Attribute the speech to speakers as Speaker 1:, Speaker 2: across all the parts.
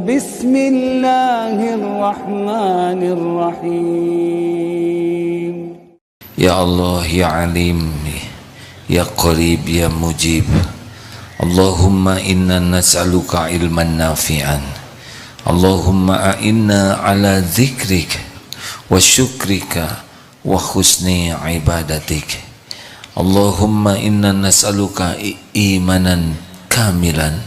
Speaker 1: Bismillahirrahmanirrahim.
Speaker 2: Ya Allah, ya Alim, ya Qarib, ya Mujib. Allahumma inna nas'aluka ilman nafi'an. Allahumma a'inna ala dzikrika wa syukrika wa husni ibadatik. Allahumma inna nas'aluka imanan kamilan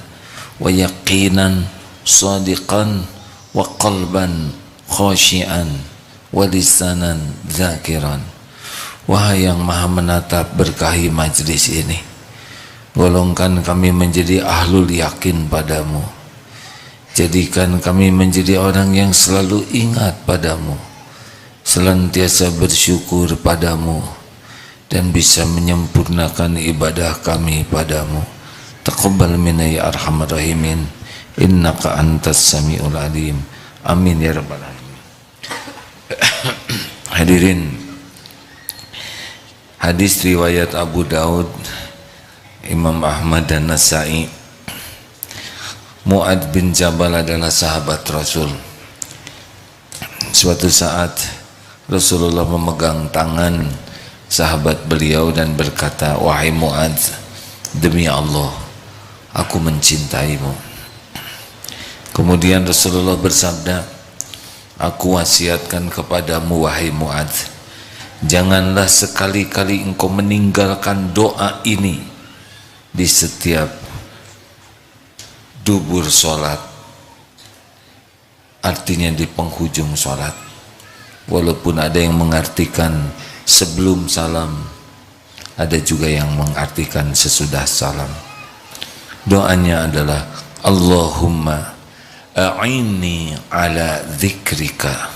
Speaker 2: wa yaqinan sadiqan wa qalban khashian wa lisanan dzakiran. Wahai yang maha menatap, berkahi majlis ini, golongkan kami menjadi ahlul yakin padamu. Jadikan kami menjadi orang yang selalu ingat padamu, senantiasa bersyukur padamu, dan bisa menyempurnakan ibadah kami padamu. Taqabbal minna ya arhamar rahimin, innaka antas samiul alim. Amin ya rabbal alamin. Hadirin, hadis riwayat Abu Daud, Imam Ahmad dan Nasai. Mu'ad bin Jabal adalah sahabat Rasul. Suatu saat Rasulullah memegang tangan sahabat beliau dan berkata, "Wahai Mu'ad, demi Allah, aku mencintaimu." Kemudian Rasulullah bersabda, "Aku wasiatkan kepadamu, wahai Mu'ad, janganlah sekali-kali engkau meninggalkan doa ini di setiap dubur sholat," artinya di penghujung sholat. Walaupun ada yang mengartikan sebelum salam, ada juga yang mengartikan sesudah salam. Doanya adalah, Allahumma a'inni ala dzikrika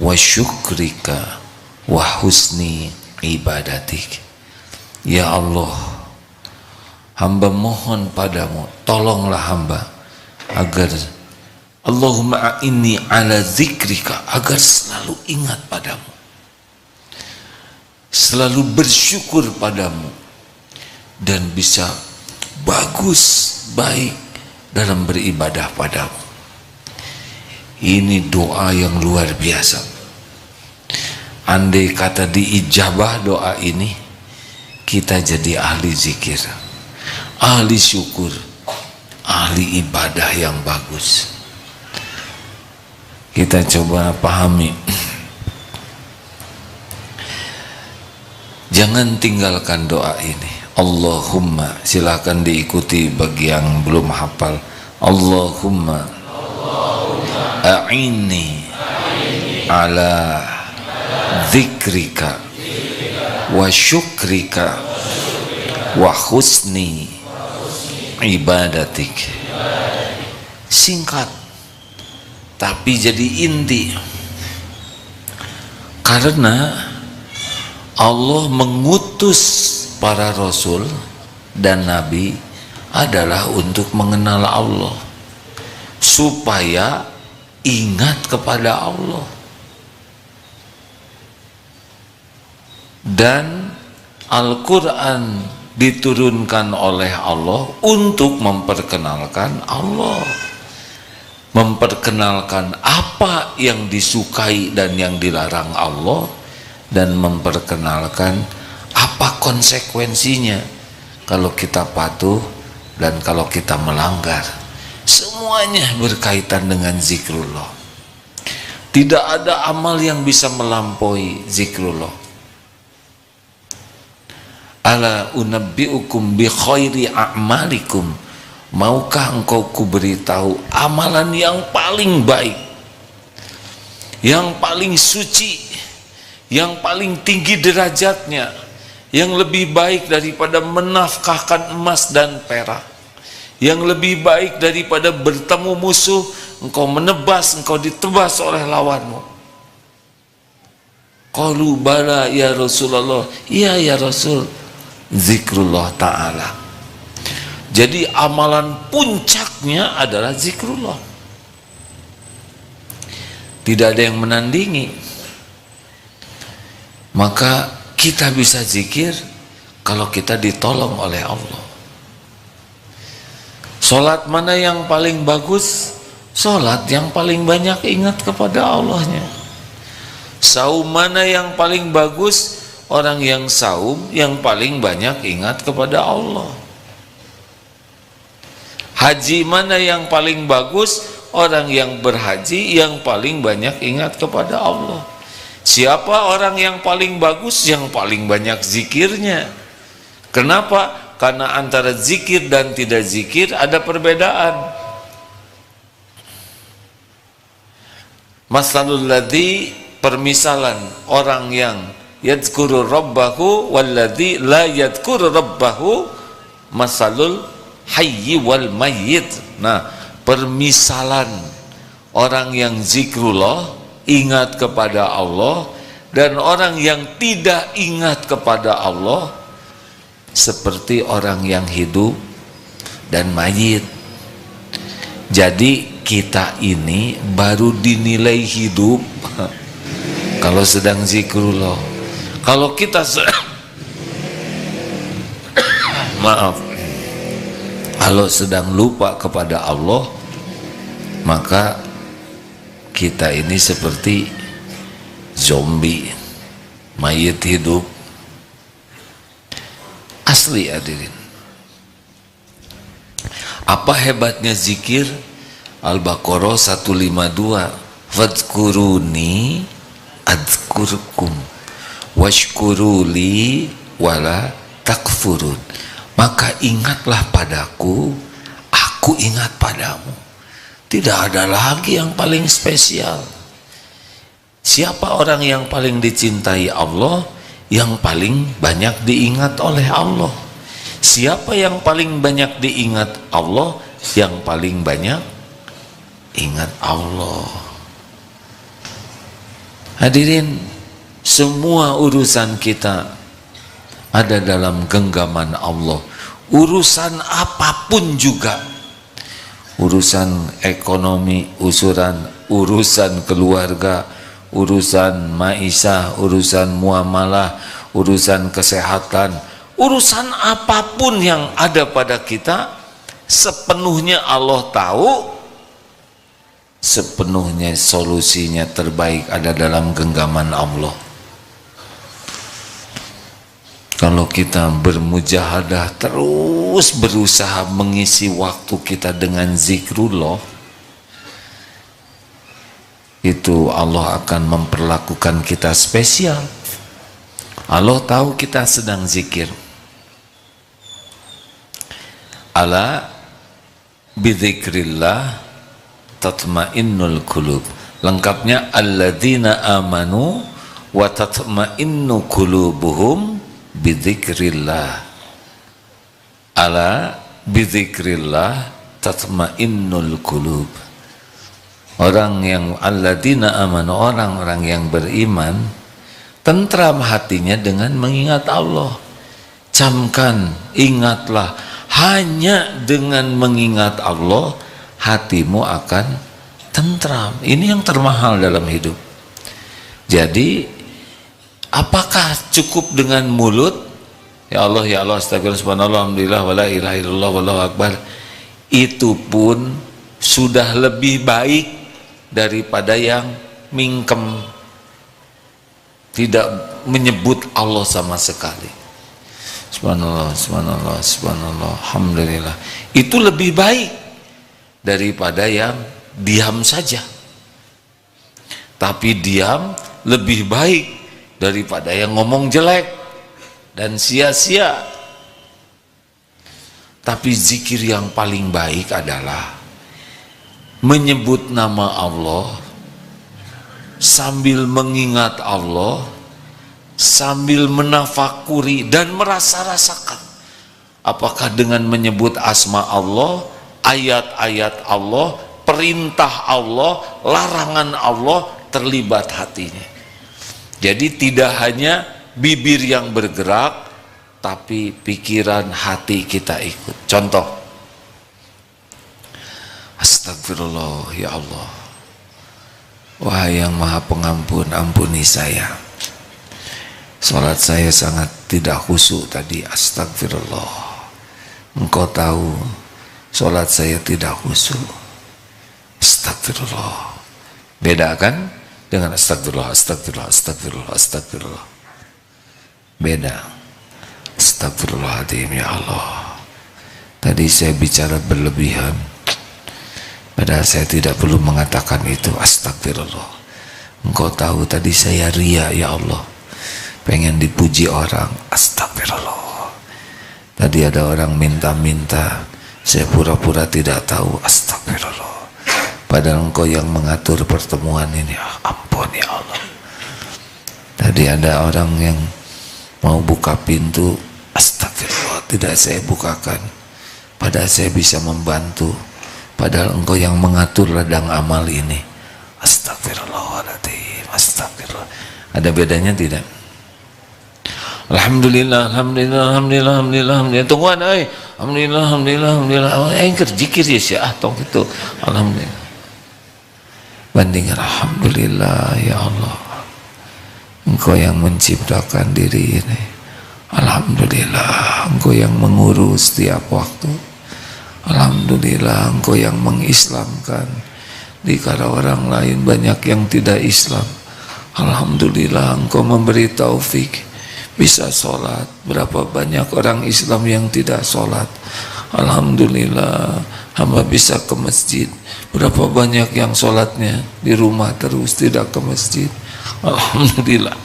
Speaker 2: wa syukrika wa husni ibadatik. Ya Allah, hamba mohon padamu, tolonglah hamba agar Allahumma a'inni ala dzikrika, agar selalu ingat padamu, selalu bersyukur padamu, dan bisa baik dalam beribadah padamu. Ini doa yang luar biasa. Andai kata diijabah doa ini, kita jadi ahli zikir, ahli syukur, ahli ibadah yang bagus. Kita coba pahami. Jangan tinggalkan doa ini. Allahumma, silakan diikuti bagi yang belum hafal. Allahumma a'inni ala dzikrika wa syukrika wa husni ibadatik. Singkat tapi jadi inti, karena Allah mengutus para rasul dan nabi adalah untuk mengenal Allah, supaya ingat kepada Allah. Dan Al-Quran diturunkan oleh Allah untuk memperkenalkan Allah, memperkenalkan apa yang disukai dan yang dilarang Allah, dan memperkenalkan apa konsekuensinya kalau kita patuh dan kalau kita melanggar. Semuanya berkaitan dengan zikrullah. Tidak ada amal yang bisa melampaui zikrullah. Ala unabbiukum bi khairi a'malikum, maukah engkau kuberitahu amalan yang paling baik, yang paling suci, yang paling tinggi derajatnya, yang lebih baik daripada menafkahkan emas dan perak, yang lebih baik daripada bertemu musuh, engkau menebas, engkau ditebas oleh lawanmu. Qalu bala ya Rasulullah, iya ya Rasul, zikrullah ta'ala. Jadi amalan puncaknya adalah zikrullah. Tidak ada yang menandingi. Maka kita bisa zikir kalau kita ditolong oleh Allah. Sholat mana yang paling bagus? Sholat yang paling banyak ingat kepada Allahnya. Saum mana yang paling bagus? Orang yang saum yang paling banyak ingat kepada Allah. Haji mana yang paling bagus? Orang yang berhaji yang paling banyak ingat kepada Allah. Siapa orang yang paling bagus? Yang paling banyak zikirnya. Kenapa? Karena antara zikir dan tidak zikir ada perbedaan. Masalul ladzi, permisalan orang yang yadhkuru rabbahu walladzi la yadhkuru rabbahu, masalul hayyi wal mayyit. Nah, permisalan orang yang zikrullah, ingat kepada Allah, dan orang yang tidak ingat kepada Allah seperti orang yang hidup dan mayit. Jadi kita ini baru dinilai hidup kalau sedang zikrullah. Kalau kita maaf, kalau sedang lupa kepada Allah, maka kita ini seperti zombie, mayit hidup. Asli hadirin. Apa hebatnya zikir? Al-Baqarah 152, fadhkuruni adzkurkum washkuruli wala takfurun. Maka ingatlah padaku, aku ingat padamu. Tidak ada lagi yang paling spesial. Siapa orang yang paling dicintai Allah? Yang paling banyak diingat oleh Allah. Siapa yang paling banyak diingat Allah? Yang paling banyak ingat Allah. Hadirin, semua urusan kita ada dalam genggaman Allah. Urusan apapun juga, urusan ekonomi, urusan keluarga, urusan maisha, urusan muamalah, urusan kesehatan, urusan apapun yang ada pada kita, sepenuhnya Allah tahu, sepenuhnya solusinya terbaik ada dalam genggaman Allah. Kalau kita bermujahadah, terus berusaha mengisi waktu kita dengan zikrullah, itu Allah akan memperlakukan kita spesial. Allah tahu kita sedang zikir. Ala bidzikrillah tatmainnul qulub. Lengkapnya alladzina amanu wa tatmainnu qulubuhum bidzikrillah. Ala bidzikrillah tatmainnul qulub. Orang yang alladzina amanu, orang-orang yang beriman, tentram hatinya dengan mengingat Allah. Camkan, ingatlah, hanya dengan mengingat Allah hatimu akan tentram. Ini yang termahal dalam hidup. Jadi apakah cukup dengan mulut ya Allah ya Allah astagfirullah subhanallah alhamdulillah wala ilaha illallah wallahu akbar? Itu pun sudah lebih baik daripada yang mingkem, tidak menyebut Allah sama sekali. Subhanallah, subhanallah, subhanallah, alhamdulillah. Itu lebih baik daripada yang diam saja. Tapi diam lebih baik daripada yang ngomong jelek dan sia-sia. Tapi zikir yang paling baik adalah menyebut nama Allah sambil mengingat Allah, sambil menafakuri dan merasa-rasakan. Apakah dengan menyebut asma Allah, ayat-ayat Allah, perintah Allah, larangan Allah terlibat hatinya. Jadi tidak hanya bibir yang bergerak, tapi pikiran hati kita ikut. Contoh, astagfirullah ya Allah, wahai yang maha pengampun, ampuni saya, salat saya sangat tidak khusyuk tadi. Astagfirullah, Engkau tahu salat saya tidak khusyuk. Astagfirullah. Beda kan dengan astagfirullah, astagfirullah, astagfirullah, astagfirullah. Beda. Astagfirullahaladzim, ya Allah. Tadi saya bicara berlebihan. Padahal saya tidak perlu mengatakan itu. Astagfirullah. Engkau tahu tadi saya ria, ya Allah. Pengen dipuji orang. Astagfirullah. Tadi ada orang minta-minta, saya pura-pura tidak tahu. Astagfirullah. Padahal engkau yang mengatur pertemuan ini. Ampun ya Allah. Tadi ada orang yang mau buka pintu. Astagfirullah, tidak saya bukakan. Padahal saya bisa membantu. Padahal engkau yang mengatur ladang amal ini. Astagfirullahaladzim. Astagfirullah. Ada bedanya tidak? Alhamdulillah, alhamdulillah, alhamdulillah, alhamdulillah, alhamdulillah. Tungguan, alhamdulillah, alhamdulillah, alhamdulillah. Zikir ya sih, tong itu. Alhamdulillah. Bandingkan alhamdulillah, ya Allah. Engkau yang menciptakan diri ini. Alhamdulillah, engkau yang mengurus setiap waktu. Alhamdulillah, engkau yang mengislamkan. Dikala orang lain banyak yang tidak Islam. Alhamdulillah, engkau memberi taufik bisa sholat. Berapa banyak orang Islam yang tidak sholat. Alhamdulillah, hamba bisa ke masjid. Berapa banyak yang sholatnya di rumah terus, tidak ke masjid. Alhamdulillah,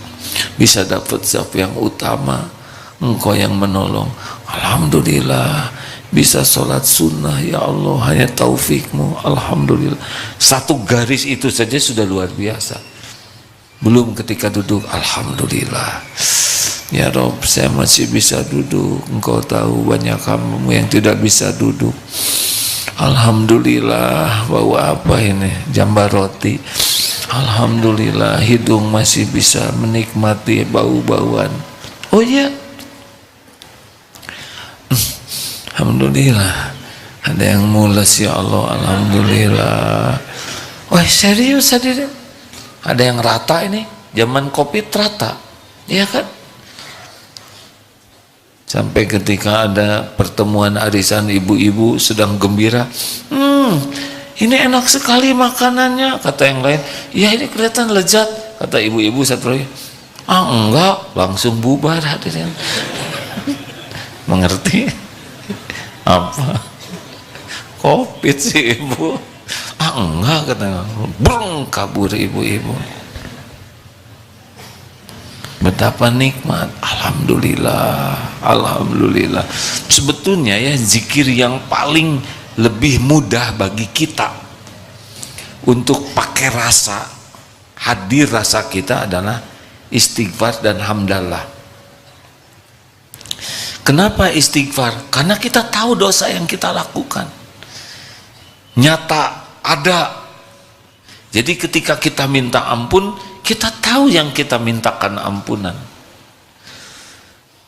Speaker 2: bisa dapat zaf yang utama. Engkau yang menolong. Alhamdulillah, bisa sholat sunnah, ya Allah, hanya taufikmu. Alhamdulillah. Satu garis itu saja sudah luar biasa. Belum ketika duduk, alhamdulillah, ya Rob, saya masih bisa duduk. Engkau tahu banyak hambamu yang tidak bisa duduk. Alhamdulillah, bawa apa ini? Jambar roti. Alhamdulillah, hidung masih bisa menikmati bau-bauan. Oh iya, alhamdulillah, ada yang mules, ya Allah. Alhamdulillah. Wah, serius hadirin, ada yang rata ini. Zaman Covid rata, ya kan? Sampai ketika ada pertemuan arisan ibu-ibu sedang gembira, ini enak sekali makanannya. Kata yang lain, ya ini kelihatan lezat. Kata ibu-ibu satu lagi, enggak, langsung bubar hadirin. Mengerti? Apa? Covid sih ibu. Enggak, kata, brung, kabur ibu-ibu. Betapa nikmat. Alhamdulillah, alhamdulillah. Sebetulnya ya, zikir yang paling lebih mudah bagi kita untuk pakai rasa, hadir rasa kita adalah istighfar dan hamdalah. Kenapa istighfar? Karena kita tahu dosa yang kita lakukan nyata ada. Jadi ketika kita minta ampun, kita tahu yang kita mintakan ampunan.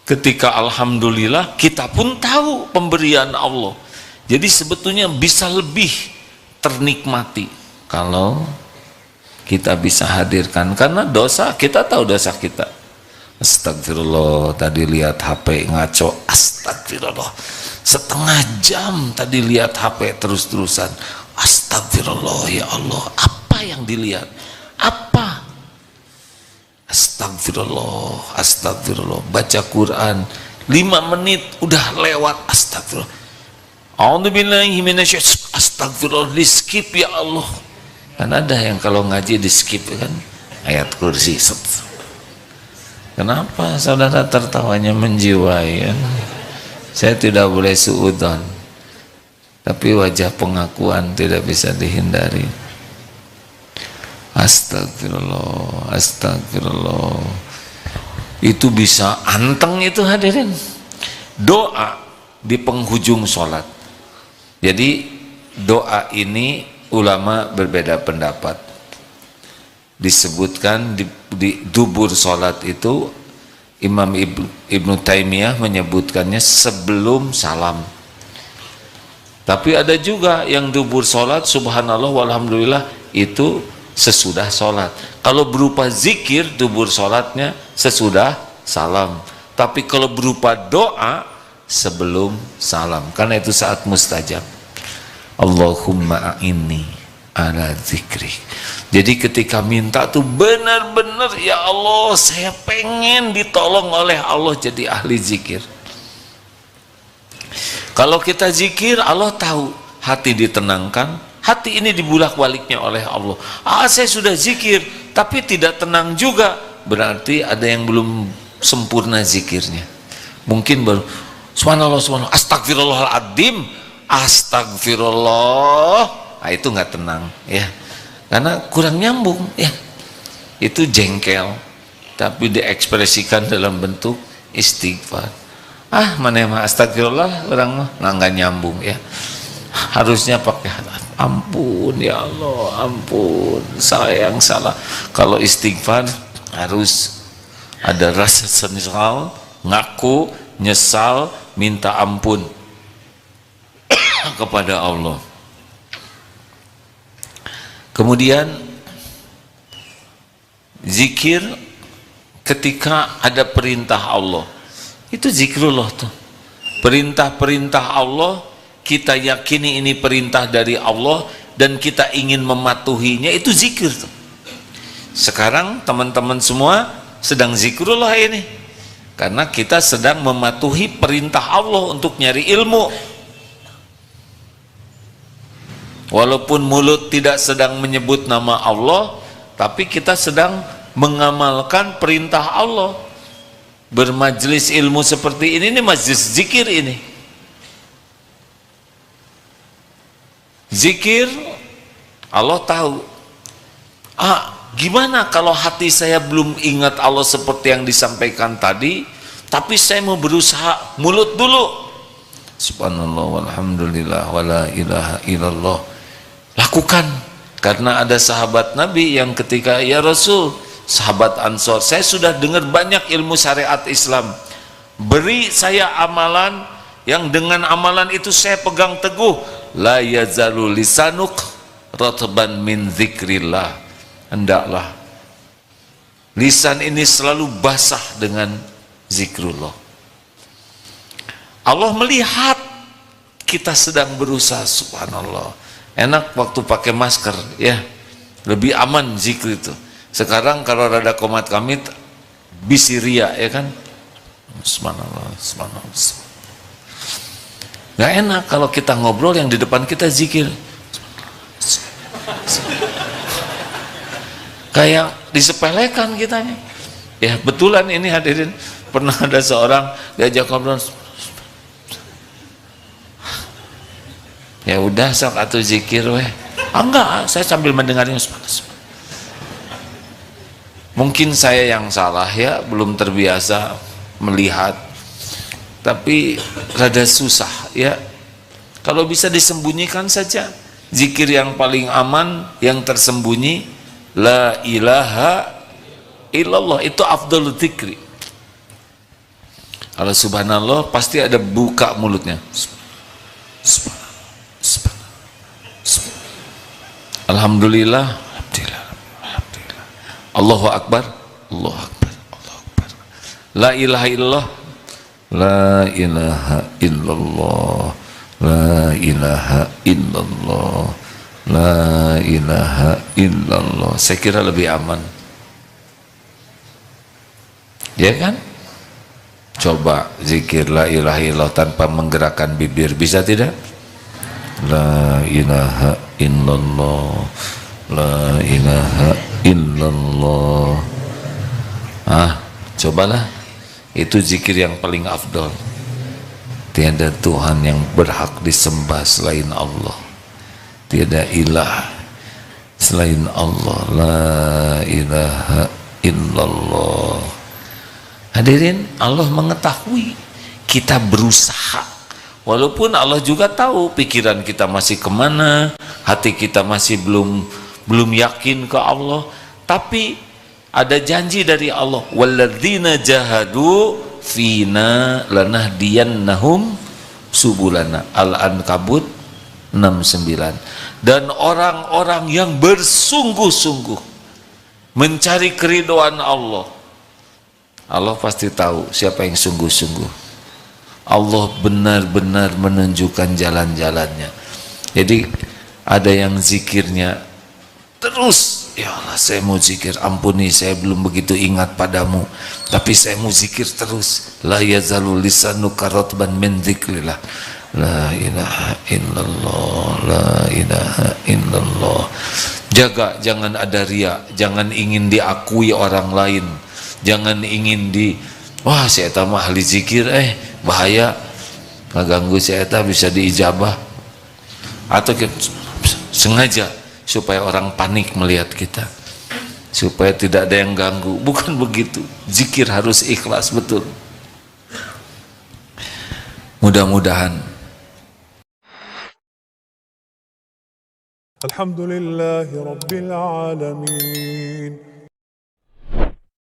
Speaker 2: Ketika alhamdulillah, kita pun tahu pemberian Allah. Jadi sebetulnya bisa lebih ternikmati kalau kita bisa hadirkan. Karena dosa, kita tahu dosa kita. Astagfirullah, tadi lihat HP ngaco. Astagfirullah, setengah jam tadi lihat HP terus-terusan. Astagfirullah, ya Allah, apa yang dilihat? Apa? Astagfirullah, astagfirullah. Baca Quran 5 menit udah lewat. Astagfirullah, a'udzubillahi minasyaitonir, astagfirullah, di skip, ya Allah. Kan ada yang kalau ngaji di skip kan, ayat kursi. Kenapa saudara tertawanya menjiwai ya? Saya tidak boleh suudzon, tapi wajah pengakuan tidak bisa dihindari. Astagfirullah, astagfirullah. Itu bisa anteng itu hadirin. Doa di penghujung sholat. Jadi doa ini ulama berbeda pendapat. Disebutkan di dubur sholat itu, Imam Ibnu Taimiyah menyebutkannya sebelum salam. Tapi ada juga yang dubur sholat, subhanallah walhamdulillah, itu sesudah sholat. Kalau berupa zikir, dubur sholatnya sesudah salam. Tapi kalau berupa doa, sebelum salam, karena itu saat mustajab. Allahumma a'inni ala dzikri. Jadi ketika minta tuh benar-benar, ya Allah saya pengen ditolong oleh Allah jadi ahli zikir. Kalau kita zikir, Allah tahu, hati ditenangkan, hati ini dibulak-baliknya oleh Allah. Saya sudah zikir tapi tidak tenang juga, berarti ada yang belum sempurna zikirnya. Mungkin baru subhanallah, subhanallah, astagfirullahaladzim, astagfirullah, itu nggak tenang ya, karena kurang nyambung ya. Itu jengkel tapi diekspresikan dalam bentuk istighfar. Mana mah astagfirullah, orang mah nggak nyambung ya. Harusnya pakai ampun ya Allah, ampun saya yang salah. Kalau istighfar harus ada rasa senyal, ngaku, nyesal, minta ampun kepada Allah. Kemudian zikir ketika ada perintah Allah, itu zikrullah tuh. Perintah-perintah Allah kita yakini ini perintah dari Allah dan kita ingin mematuhinya, itu zikir tuh. Sekarang teman-teman semua sedang zikrullah ini karena kita sedang mematuhi perintah Allah untuk nyari ilmu. Walaupun mulut tidak sedang menyebut nama Allah, tapi kita sedang mengamalkan perintah Allah. Bermajlis ilmu seperti ini majlis zikir ini. Zikir, Allah tahu. Gimana kalau hati saya belum ingat Allah seperti yang disampaikan tadi, tapi saya mau berusaha mulut dulu. Subhanallah walhamdulillah wala ilaha illallah. Lakukan. Karena ada sahabat Nabi yang ketika, ya Rasul, sahabat Ansor, saya sudah dengar banyak ilmu syariat Islam, beri saya amalan yang dengan amalan itu saya pegang teguh. La yazalu lisanuk ratban min dzikrillah. Hendaklah lisan ini selalu basah dengan zikrullah. Allah melihat kita sedang berusaha. Subhanallah, enak waktu pakai masker ya, lebih aman zikir itu. Sekarang kalau rada komat kamit bisiria ya kan, subhanallah, subhanallah. Gak enak kalau kita ngobrol yang di depan kita zikir kayak disepelekan kitanya ya. Betulan ini hadirin, pernah ada seorang diajak ngobrol, ya udah sok atuh zikir weh. Enggak, saya sambil mendengarnya. Mungkin saya yang salah ya, belum terbiasa melihat, tapi rada susah ya. Kalau bisa disembunyikan saja. Zikir yang paling aman, yang tersembunyi, la ilaha illallah, itu afdhalul dzikri. Kalau subhanallah pasti ada buka mulutnya. Alhamdulillah, alhamdulillah, alhamdulillah. Allahu akbar, Allahu akbar, Allahu akbar. La ilaha illallah, la ilaha illallah, la ilaha illallah, la ilaha illallah. Saya kira lebih aman ya kan. Coba zikir la ilaha illallah tanpa menggerakkan bibir, bisa tidak? La ilaha illallah, la ilaha illallah. Cobalah, itu zikir yang paling afdol. Tiada Tuhan yang berhak disembah selain Allah, tiada ilah selain Allah, la ilaha illallah. Hadirin, Allah mengetahui kita berusaha, walaupun Allah juga tahu pikiran kita masih kemana, hati kita masih belum yakin ke Allah, tapi ada janji dari Allah, walladzina jahadu fina lanahdiyannahum subulana, Al-Ankabut 69. Dan orang-orang yang bersungguh-sungguh mencari keridhaan Allah, Allah pasti tahu siapa yang sungguh-sungguh. Allah benar-benar menunjukkan jalan-jalannya. Jadi Ada yang zikirnya terus, ya Allah saya mau zikir, ampuni saya belum begitu ingat padamu, tapi saya mau zikir terus. La yazalu lisanuka ratban min dzikrillah. La ilaha illallah, la ilaha illallah. Jaga, jangan ada ria, jangan ingin diakui orang lain, jangan ingin wah si eta mah ahli zikir, bahaya, ngaganggu si eta bisa diijabah, atau sengaja supaya orang panik melihat kita, supaya tidak ada yang ganggu. Bukan begitu, zikir harus ikhlas betul. Mudah-mudahan.
Speaker 1: Alhamdulillahi Rabbil Alamin.